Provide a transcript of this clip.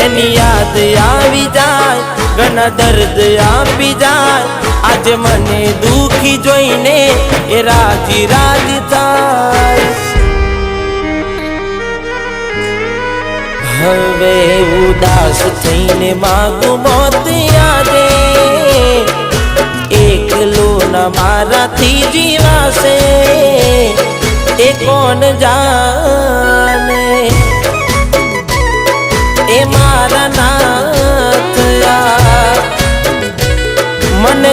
એની યાદ આવી જાય, ઘણા દર્દ આપી જાય। આજે મને દુખી જોઈને એ રાજી રાજી થાય। હવે ઉદાસ થઈને માગું મોત આજે, એકલો ના મારાથી જીવાશે એ કોણ જાણે। એ મારા નાથ મને